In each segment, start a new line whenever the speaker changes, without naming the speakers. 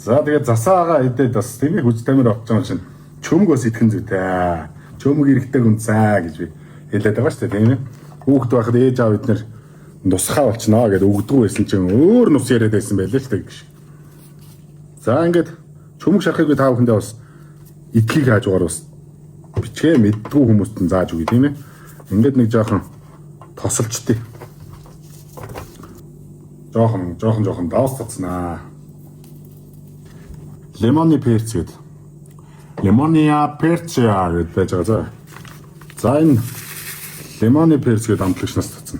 За тэгээд засаагаа идээд бас тийм ээ хүч тамир авч байгаа чинь чөмг бас идэхэн зүйтэй. Чөмг эрэхтэй гүнзээ гэж би хэлээд байгаа шүү дээ тийм ээ. Хүүхэд байхад ээж аав эднэр нусхаа болчихноо гэдээ өгдөг байсан чинь өөр нус яриад байсан байлаа шүү дээ гэж. За ингээд чөмг шарахыг би та бүхэндээ бас идхийг хаажгаар бас бичгээ мэддгүү хүмүүст нь зааж өгье тийм ээ. Ингээд нэг жоохон тосолчтой. Жоохон давс цацнаа. Лемоны перц гэдэг. Лемония перця гэдэг байж байгаа. За энэ лемоны перц гэдэг амтлагчнаас цацна.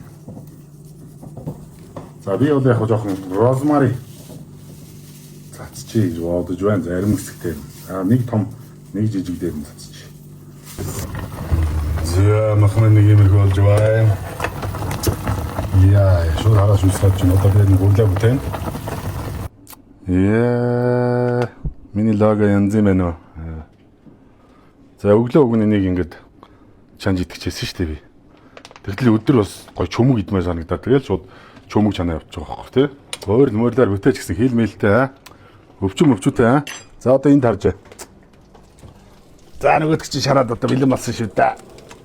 За би бол яг жоохон розмари цацчих гэж бодож байна. Зарим хэсэгтэй. Нэг том, нэг жижиг дээр нь цацчих. За махны нэг юм болж байна. Яа, шууд хараад үзсэж чинь одоо би гүрлээ бүтээн. Яа, миний лого янз юм байна уу? За өглөө өгнө нэг ингээд чанж итгэжсэн шүү дээ би. Тэгтэл өдөр бас гой чөмөг идмээр санагдаа. Тэгэл шууд чөмөг чанаа явчих жоох байхгүй тий. Өөр мөрлөөр бүтээч гэсэн хил мэлтэй өвчтэй. За одоо энд харж. За нөгөөд чи шараад одоо бэлэн болсон шүү дээ.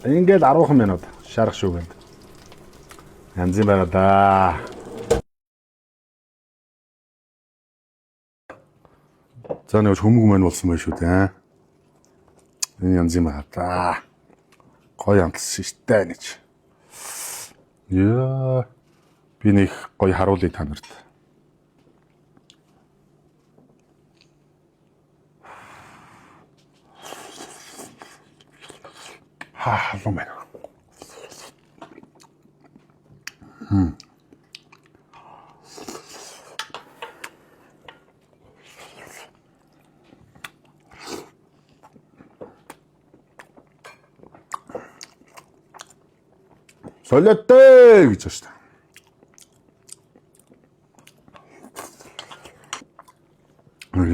Ингээд 10 минут шарах шүү гэнд. Янз юм байна да. За нэг хөмөг мань болсон байх шүү дээ. Энэ янз юм байна да. Гоё амталсан шүү дээ нэг. Яа. Би нэг гоё харуулъя та нарт. Халуун байна. Солиотой гэж байна шүү дээ.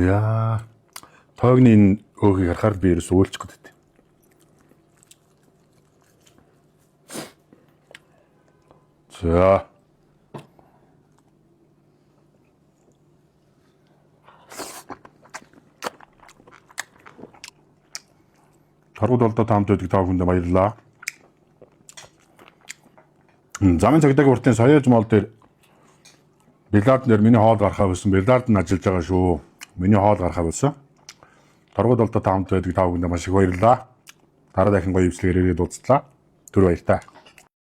Яа. Тоогны энэ өөгийг харахаар би ерөөс өөлчих гээд байт. За. Таргууд болдоо таамт өгдөг та бүхэнд баярлалаа. Замын цагдаагийн уртын соёж мол дээр бильярд нэр миний хоол гарахаа байсан. Бильярд нь ажиллаж байгаа шүү. Миний хоол гарахаа болсон. Таргууд болдоо таамт өгдөг та бүхэнд маш их баярлалаа. Дараа дахин гоё ивчлэг ирээд уулзлаа. Түр баяр та.